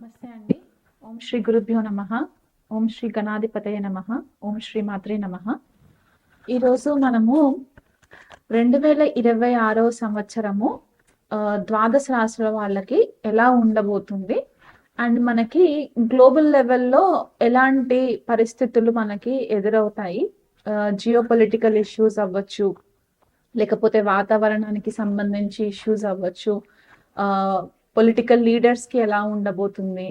నమస్తే అండి. ఓం శ్రీ గురుభ్యో నమః. ఓం శ్రీ గణాధిపతయ నమః. ఓం శ్రీ మాత్రే నమః. ఈరోజు మనము 2026 సంవత్సరము ద్వాదశ రాశుల వాళ్ళకి ఎలా ఉండబోతుంది అండ్ మనకి గ్లోబల్ లెవెల్లో ఎలాంటి పరిస్థితులు మనకి ఎదురవుతాయి, జియో పొలిటికల్ ఇష్యూస్ అవ్వచ్చు, లేకపోతే వాతావరణానికి సంబంధించి ఇష్యూస్ అవ్వచ్చు, పొలిటికల్ లీడర్స్ కి ఎలా ఉండబోతుంది,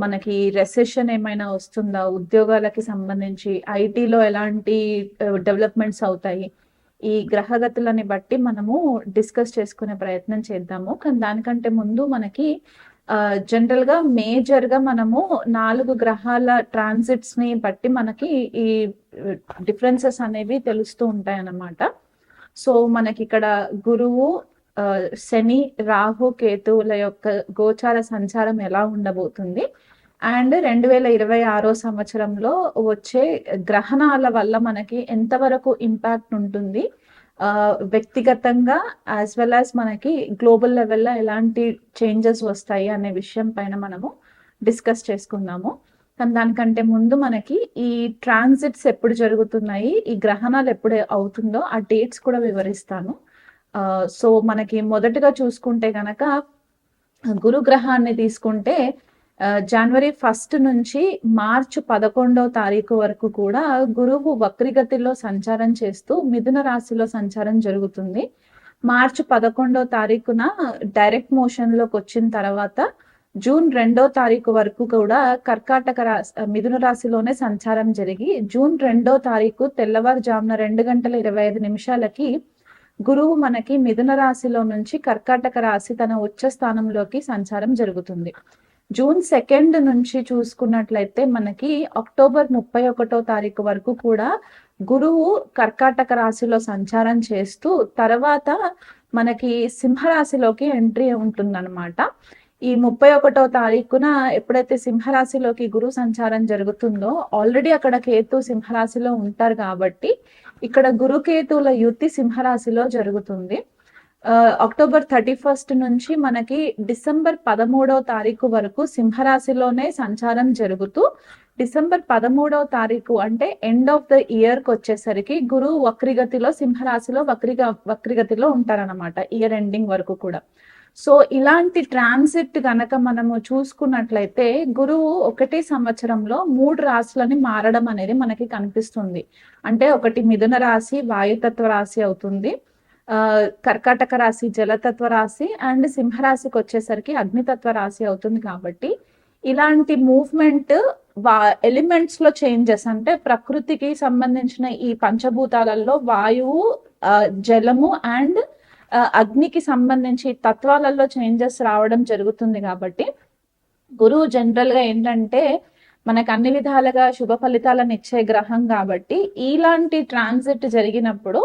మనకి రెసెషన్ ఏమైనా వస్తుందా, ఉద్యోగాలకి సంబంధించి ఐటీలో ఎలాంటి డెవలప్మెంట్స్ అవుతాయి, ఈ గ్రహగతులని బట్టి మనము డిస్కస్ చేసుకునే ప్రయత్నం చేద్దాము. కానీ దానికంటే ముందు మనకి జనరల్ గా మేజర్ గా మనము 4 గ్రహాల ట్రాన్సిట్స్ ని బట్టి మనకి ఈ డిఫరెన్సెస్ అనేవి తెలుస్తూ ఉంటాయి అన్నమాట. సో మనకి ఇక్కడ గురువు, శని, రాహు, కేతువుల యొక్క గోచార సంచారం ఎలా ఉండబోతుంది అండ్ 2026 సంవత్సరంలో వచ్చే గ్రహణాల వల్ల మనకి ఎంతవరకు ఇంపాక్ట్ ఉంటుంది, వ్యక్తిగతంగా యాజ్ వెల్ యాజ్ మనకి గ్లోబల్ లెవెల్లో ఎలాంటి చేంజెస్ వస్తాయి అనే విషయం పైన మనము డిస్కస్ చేసుకుందాము. కానీ దానికంటే ముందు మనకి ఈ ట్రాన్సిట్స్ ఎప్పుడు జరుగుతున్నాయి, ఈ గ్రహణాలు ఎప్పుడు అవుతుందో ఆ డేట్స్ కూడా వివరిస్తాను. సో మనకి మొదటగా చూసుకుంటే గనక గురు గ్రహాన్ని తీసుకుంటే జనవరి 1 నుంచి మార్చి 11 వరకు కూడా గురువు వక్రిగతిలో సంచారం చేస్తూ మిథున రాశిలో సంచారం జరుగుతుంది. మార్చి 11 డైరెక్ట్ మోషన్ లోకి వచ్చిన తర్వాత జూన్ 2 వరకు కూడా కర్కాటక రాశి, మిథున రాశిలోనే సంచారం జరిగి జూన్ 2 తెల్లవారుజామున 2:25 గురువు మనకి మిథున రాశిలో నుంచి కర్కాటక రాశి తన ఉచ్చ స్థానంలోకి సంచారం జరుగుతుంది. జూన్ 2 నుంచి చూసుకున్నట్లయితే మనకి అక్టోబర్ 31 వరకు కూడా గురువు కర్కాటక రాశిలో సంచారం చేస్తూ తర్వాత మనకి సింహరాశిలోకి ఎంట్రీ ఉంటుందన్నమాట. ఈ 31 ఎప్పుడైతే సింహరాశిలోకి గురు సంచారం జరుగుతుందో ఆల్రెడీ అక్కడ కేతు సింహరాశిలో ఉంటారు కాబట్టి ఇక్కడ గురు కేతువుల యుతి సింహరాశిలో జరుగుతుంది. అక్టోబర్ 31 నుంచి మనకి డిసెంబర్ 13 వరకు సింహరాశిలోనే సంచారం జరుగుతూ డిసెంబర్ 13 అంటే ఎండ్ ఆఫ్ ద ఇయర్ కి వచ్చేసరికి గురువు వక్రిగతిలో సింహరాశిలో వక్రిగతిలో ఉంటారన్నమాట ఇయర్ ఎండింగ్ వరకు కూడా. సో ఇలాంటి ట్రాన్సిట్ గనక మనము చూసుకున్నట్లయితే గురువు ఒకటే సంవత్సరంలో 3 రాశులని మారడం అనేది మనకి కనిపిస్తుంది. అంటే ఒకటి మిథున రాశి వాయుతత్వ రాశి అవుతుంది, కర్కాటక రాశి జలతత్వ రాశి అండ్ సింహరాశికి వచ్చేసరికి అగ్నితత్వ రాశి అవుతుంది. కాబట్టి ఇలాంటి మూవ్మెంట్ ఎలిమెంట్స్ లో చేంజెస్, అంటే ప్రకృతికి సంబంధించిన ఈ పంచభూతాలలో వాయువు, జలము అండ్ అగ్నికి సంబంధించి తత్వాలలో చేంజెస్ రావడం జరుగుతుంది. కాబట్టి గురువు జనరల్ గా ఏంటంటే మనకు అన్ని విధాలుగా శుభ ఫలితాలను ఇచ్చే గ్రహం కాబట్టి ఇలాంటి ట్రాన్సిట్ జరిగినప్పుడు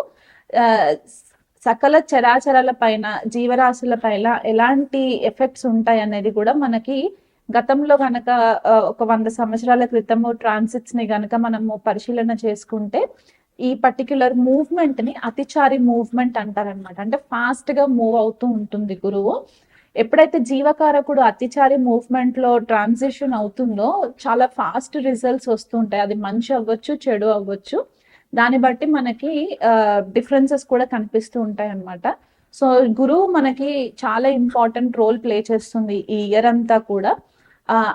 సకల చరాచరాల పైన, జీవరాశుల పైన ఎలాంటి ఎఫెక్ట్స్ ఉంటాయి అనేది కూడా మనకి గతంలో గనక ఒక 100 సంవత్సరాల క్రితము ట్రాన్సిట్స్ ని గనక మనము పరిశీలన చేసుకుంటే ఈ పర్టిక్యులర్ మూవ్మెంట్ ని అతిచారి మూవ్మెంట్ అంటారనమాట. అంటే ఫాస్ట్ గా మూవ్ అవుతూ ఉంటుంది గురువు. ఎప్పుడైతే జీవకారకుడు అతిచారి మూవ్మెంట్ లో ట్రాన్సిషన్ అవుతుందో చాలా ఫాస్ట్ రిజల్ట్స్ వస్తుంటాయి. అది మంచి అవ్వచ్చు, చెడు అవ్వచ్చు, దాన్ని బట్టి మనకి డిఫరెన్సెస్ కూడా కనిపిస్తూ ఉంటాయి అన్నమాట. సో గురువు మనకి చాలా ఇంపార్టెంట్ రోల్ ప్లే చేస్తుంది ఈ ఇయర్ అంతా కూడా.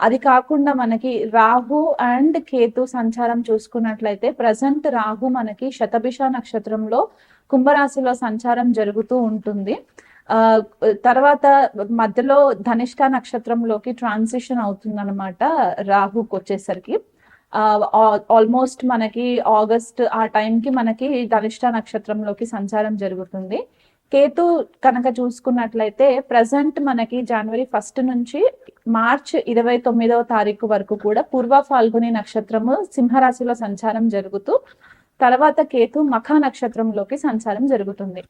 అది కాకుండా మనకి రాహు అండ్ కేతు సంచారం చూసుకున్నట్లయితే ప్రజెంట్ రాహు మనకి శతభిష నక్షత్రంలో కుంభరాశిలో సంచారం జరుగుతూ ఉంటుంది. తర్వాత మధ్యలో ధనిష్ట నక్షత్రంలోకి ట్రాన్సిషన్ అవుతుంది అనమాట రాహుకి వచ్చేసరికి. ఆల్మోస్ట్ మనకి ఆగస్ట్ ఆ టైంకి మనకి ధనిష్ట నక్షత్రంలోకి సంచారం జరుగుతుంది. కేతు కనుక చూసుకున్నట్లయితే ప్రజెంట్ మనకి జనవరి 1 నుంచి మార్చ్ 29 వరకు కూడా పూర్వ ఫాల్గుని నక్షత్రము సింహరాశిలో సంచారం జరుగుతూ తర్వాత కేతు మఖ నక్షత్రంలోకి సంచారం జరుగుతుంది.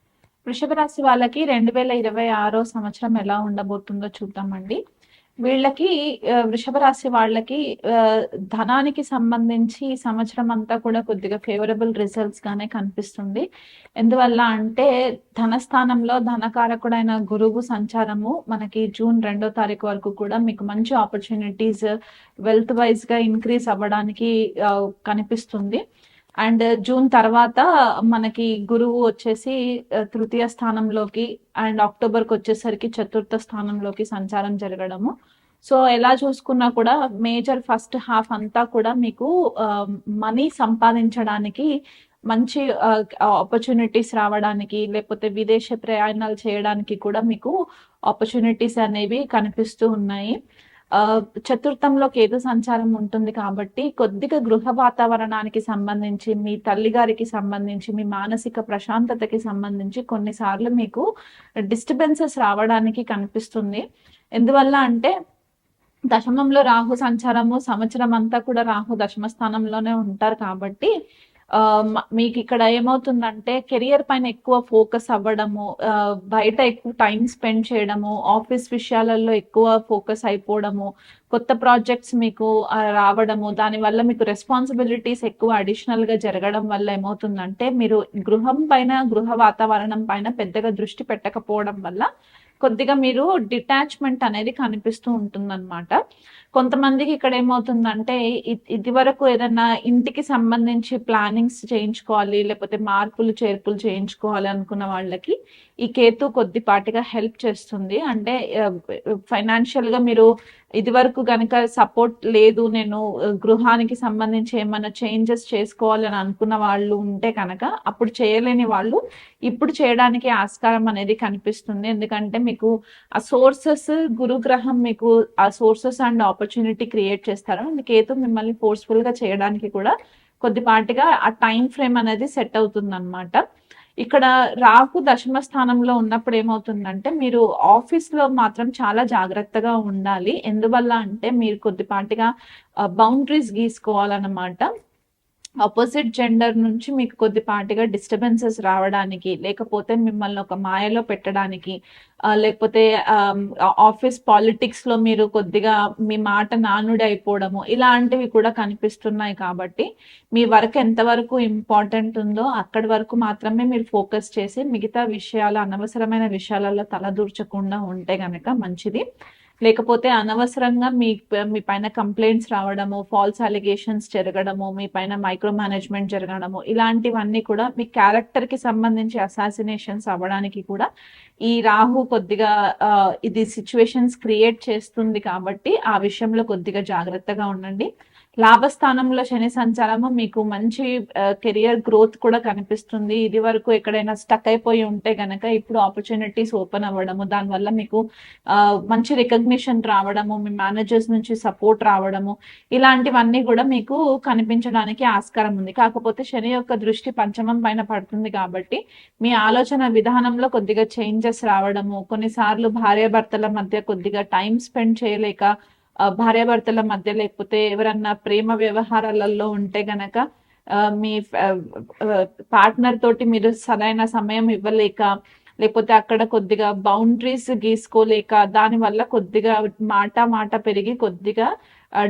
వృషభ రాశి వాళ్ళకి 2026 సంవత్సరం ఎలా ఉండబోతుందో చూద్దామండి. వీళ్ళకి వృషభ రాశి వాళ్ళకి ధనానికి సంబంధించి ఈ సంవత్సరం అంతా కూడా కొద్దిగా ఫేవరబుల్ రిజల్ట్స్ గానే కనిపిస్తుంది. ఎందువల్ల అంటే ధనస్థానంలో ధనకారకుడైన గురువు సంచారము మనకి జూన్ 2వ తారీఖు వరకు కూడా మీకు మంచి ఆపర్చునిటీస్ వెల్త్ వైజ్ గా ఇంక్రీజ్ అవ్వడానికి కనిపిస్తుంది. అండ్ జూన్ తర్వాత మనకి గురువు వచ్చేసి తృతీయ స్థానంలోకి అండ్ అక్టోబర్కి వచ్చేసరికి చతుర్థ స్థానంలోకి సంచారం జరగడము. సో ఎలా చూసుకున్నా కూడా మేజర్ ఫస్ట్ హాఫ్ అంతా కూడా మీకు మనీ సంపాదించడానికి మంచి ఆపర్చునిటీస్ రావడానికి లేకపోతే విదేశ ప్రయాణాలు చేయడానికి కూడా మీకు ఆపర్చునిటీస్ అనేవి కనిపిస్తూ ఉన్నాయి. చతుర్థంలో కేతు సంచారం ఉంటుంది కాబట్టి కొద్దిగా గృహ వాతావరణానికి సంబంధించి మీ తల్లి గారికి సంబంధించి మీ మానసిక ప్రశాంతతకి సంబంధించి కొన్నిసార్లు మీకు డిస్టర్బెన్సెస్ రావడానికి కనిపిస్తుంది. ఎందువల్ల అంటే దశమంలో రాహు సంచారము సంవత్సరం అంతా కూడా రాహు దశమ స్థానంలోనే ఉంటారు కాబట్టి మీకు ఇక్కడ ఏమవుతుందంటే కెరియర్ పైన ఎక్కువ ఫోకస్ అవ్వడము, బయట ఎక్కువ టైం స్పెండ్ చేయడము, ఆఫీస్ విషయాలలో ఎక్కువ ఫోకస్ అయిపోవడము, కొత్త ప్రాజెక్ట్స్ మీకు రావడము, దానివల్ల మీకు రెస్పాన్సిబిలిటీస్ ఎక్కువ అడిషనల్ గా జరగడం వల్ల ఏమవుతుందంటే మీరు గృహం పైన గృహ వాతావరణం పైన పెద్దగా దృష్టి పెట్టకపోవడం వల్ల కొద్దిగా మీరు డిటాచ్మెంట్ అనేది కనిపిస్తూ ఉంటుందన్నమాట. కొంతమందికి ఇక్కడ ఏమవుతుందంటే ఇది వరకు ఏదైనా ఇంటికి సంబంధించి ప్లానింగ్స్ చేయించుకోవాలి లేకపోతే మార్పులు చేర్పులు చేయించుకోవాలి అనుకున్న వాళ్ళకి ఈ కేతు కొద్దిపాటిగా హెల్ప్ చేస్తుంది. అంటే ఫైనాన్షియల్ గా మీరు ఇది వరకు కనుక సపోర్ట్ లేదు, నేను గృహానికి సంబంధించి ఏమైనా చేంజెస్ చేసుకోవాలని అనుకున్న వాళ్ళు ఉంటే కనుక అప్పుడు చేయలేని వాళ్ళు ఇప్పుడు చేయడానికి ఆస్కారం అనేది కనిపిస్తుంది. ఎందుకంటే మీకు ఆ సోర్సెస్ గురుగ్రహం మీకు ఆ సోర్సెస్ అండ్ ఆపర్చునిటీ క్రియేట్ చేస్తారు. కేతు మిమ్మల్ని ఫోర్స్ఫుల్ గా చేయడానికి కూడా కొద్దిపాటిగా ఆ టైం ఫ్రేమ్ అనేది సెట్ అవుతుంది అనమాట. ఇక్కడ రాహు దశమ స్థానంలో ఉన్నప్పుడు ఏమవుతుందంటే మీరు ఆఫీస్ లో మాత్రం చాలా జాగ్రత్తగా ఉండాలి. ఎందువల్ల అంటే మీరు కొద్దిపాటిగా బౌండరీస్ గీసుకోవాలన్నమాట. ఆపోజిట్ జెండర్ నుంచి మీకు కొద్దిపాటిగా డిస్టర్బెన్సెస్ రావడానికి లేకపోతే మిమ్మల్ని ఒక మాయలో పెట్టడానికి లేకపోతే ఆఫీస్ పాలిటిక్స్ లో మీరు కొద్దిగా మీ మాట నానుడి అయిపోవడము ఇలాంటివి కూడా కనిపిస్తున్నాయి. కాబట్టి మీ వర్క్ ఎంతవరకు ఇంపార్టెంట్ ఉందో అక్కడి వరకు మాత్రమే మీరు ఫోకస్ చేసి మిగతా విషయాలు అనవసరమైన విషయాలలో తలదూర్చకుండా ఉంటే గనక మంచిది. లేకపోతే అనవసరంగా మీ పైన కంప్లైంట్స్ రావడము, ఫాల్స్ అలిగేషన్స్ జరగడము, మీ పైన మైక్రో మేనేజ్మెంట్ జరగడము ఇలాంటివన్నీ కూడా మీ క్యారెక్టర్ కి సంబంధించి అసాసినేషన్స్ అవ్వడానికి కూడా ఈ రాహు కొద్దిగా ఇది సిచ్యువేషన్స్ క్రియేట్ చేస్తుంది. కాబట్టి ఆ విషయంలో కొద్దిగా జాగ్రత్తగా ఉండండి. లాభస్థానంలో శని సంచారము మీకు మంచి కెరియర్ గ్రోత్ కూడా కనిపిస్తుంది. ఇది వరకు ఎక్కడైనా స్టక్ అయిపోయి ఉంటే గనక ఇప్పుడు ఆపర్చునిటీస్ ఓపెన్ అవ్వడము, దానివల్ల మీకు మంచి రికగ్నిషన్ రావడము, మీ మేనేజర్స్ నుంచి సపోర్ట్ రావడము ఇలాంటివన్నీ కూడా మీకు కనిపించడానికి ఆస్కారం ఉంది. కాకపోతే శని యొక్క దృష్టి పంచమం పైన పడుతుంది కాబట్టి మీ ఆలోచన విధానంలో కొద్దిగా చేంజెస్ రావడము, కొన్నిసార్లు భార్యాభర్తల మధ్య కొద్దిగా టైం స్పెండ్ చేయలేక భార్యాభర్తల మధ్య లేకపోతే ఎవరన్నా ప్రేమ వ్యవహారాలలో ఉంటే గనక మీ పార్ట్నర్ తోటి మీరు సరైన సమయం ఇవ్వలేక లేకపోతే అక్కడ కొద్దిగా బౌండరీస్ గీసుకోలేక దాని వల్ల కొద్దిగా మాట పెరిగి కొద్దిగా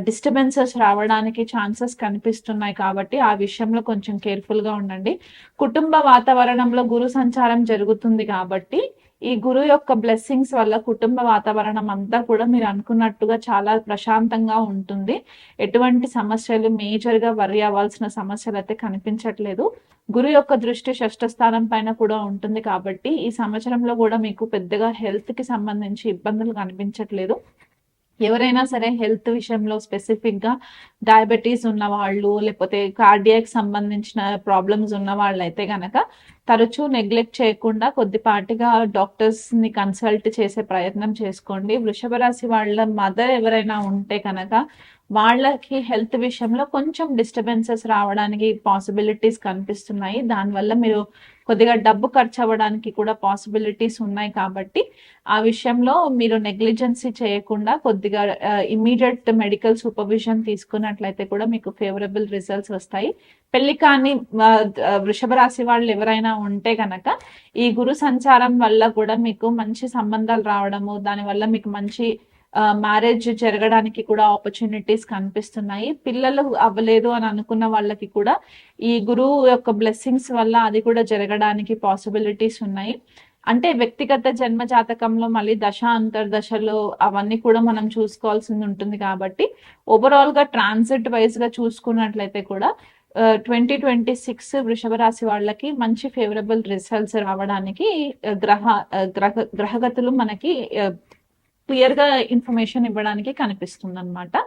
డిస్టర్బెన్సెస్ రావడానికి ఛాన్సెస్ కనిపిస్తున్నాయి. కాబట్టి ఆ విషయంలో కొంచెం కేర్ఫుల్ గా ఉండండి. కుటుంబ వాతావరణంలో గురు సంచారం జరుగుతుంది కాబట్టి ఈ గురు యొక్క బ్లెస్సింగ్స్ వల్ల కుటుంబ వాతావరణం అంతా కూడా మీరు అనుకున్నట్టుగా చాలా ప్రశాంతంగా ఉంటుంది. ఎటువంటి సమస్యలు మేజర్ గా వరి అవ్వాల్సిన సమస్యలు అయితే కనిపించట్లేదు. గురు యొక్క దృష్టి షష్ఠ స్థానం పైన కూడా ఉంటుంది కాబట్టి ఈ సంవత్సరంలో కూడా మీకు పెద్దగా హెల్త్ కి సంబంధించి ఇబ్బందులు కనిపించట్లేదు. ఎవరైనా సరే హెల్త్ విషయంలో స్పెసిఫిక్ గా డయాబెటీస్ ఉన్న వాళ్ళు లేకపోతే కార్డియాక్ సంబంధించిన ప్రాబ్లమ్స్ ఉన్న వాళ్ళు అయితే గనక తరచూ నెగ్లెక్ట్ చేయకుండా కొద్దిపాటిగా డాక్టర్స్ ని కన్సల్ట్ చేసే ప్రయత్నం చేసుకోండి. వృషభ రాశి వాళ్ళ మదర్ ఎవరైనా ఉంటే కనుక వాళ్ళకి హెల్త్ విషయంలో కొంచెం డిస్టర్బెన్సెస్ రావడానికి పాసిబిలిటీస్ కనిపిస్తున్నాయి. దానివల్ల మీరు కొద్దిగా డబ్బు ఖర్చు అవ్వడానికి కూడా పాసిబిలిటీస్ ఉన్నాయి. కాబట్టి ఆ విషయంలో మీరు నెగ్లిజెన్సీ చేయకుండా కొద్దిగా ఇమీడియట్ మెడికల్ సూపర్విజన్ తీసుకున్నట్లయితే కూడా మీకు ఫేవరబుల్ రిజల్ట్స్ వస్తాయి. పెళ్లి కాని వృషభ రాశి వాళ్ళు ఎవరైనా ఉంటే కనుక ఈ గురు సంచారం వల్ల కూడా మీకు మంచి సంబంధాలు రావడము, దానివల్ల మీకు మంచి మ్యారేజ్ జరగడానికి కూడా ఆపర్చునిటీస్ కనిపిస్తున్నాయి. పిల్లలు అవ్వలేదు అని అనుకున్న వాళ్ళకి కూడా ఈ గురువు యొక్క బ్లెస్సింగ్స్ వల్ల అది కూడా జరగడానికి పాసిబిలిటీస్ ఉన్నాయి. అంటే వ్యక్తిగత జన్మ జాతకంలో మళ్ళీ దశ అంతర్దశలు అవన్నీ కూడా మనం చూసుకోవాల్సింది ఉంటుంది కాబట్టి ఓవరాల్ గా ట్రాన్సిట్ వైజ్ గా చూసుకున్నట్లయితే కూడా 2026 వృషభ రాశి వాళ్ళకి మంచి ఫేవరబుల్ రిజల్ట్స్ రావడానికి గ్రహగతులు మనకి క్లియర్ గా ఇన్ఫర్మేషన్ ఇవ్వడానికి కనిపిస్తుంది అనమాట.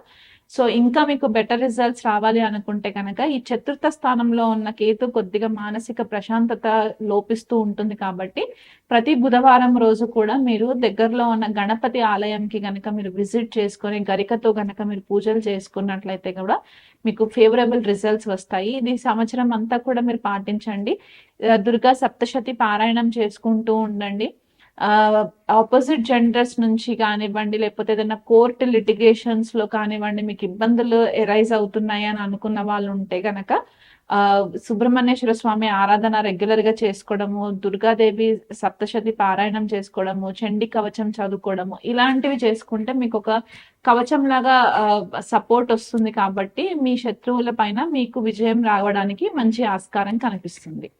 సో ఇంకా మీకు బెటర్ రిజల్ట్స్ రావాలి అనుకుంటే కనుక ఈ చతుర్థ స్థానంలో ఉన్న కేతు కొద్దిగా మానసిక ప్రశాంతత లోపిస్తూ ఉంటుంది కాబట్టి ప్రతి బుధవారం రోజు కూడా మీరు దగ్గరలో ఉన్న గణపతి ఆలయంకి గనక మీరు విజిట్ చేసుకొని గరికతో గనక మీరు పూజలు చేసుకున్నట్లయితే కూడా మీకు ఫేవరబుల్ రిజల్ట్స్ వస్తాయి. ఇది సంవత్సరం అంతా కూడా మీరు పాటించండి. దుర్గా సప్తశతి పారాయణం చేసుకుంటూ ఉండండి. ఆపోజిట్ జెండర్స్ నుంచి కానివ్వండి, లేకపోతే ఏదైనా కోర్ట్ లిటిగేషన్స్ లో కానివ్వండి, మీకు ఇబ్బందులు ఎరైజ్ అవుతున్నాయి అని అనుకున్న వాళ్ళు ఉంటే గనక సుబ్రహ్మణ్యేశ్వర స్వామి ఆరాధన రెగ్యులర్ గా చేసుకోవడము, దుర్గాదేవి సప్తశతి పారాయణం చేసుకోవడము, చండీ కవచం చదువుకోవడము, ఇలాంటివి చేసుకుంటే మీకు ఒక కవచం లాగా సపోర్ట్ వస్తుంది కాబట్టి మీ శత్రువుల పైన మీకు విజయం రావడానికి మంచి ఆస్కారం కనిపిస్తుంది.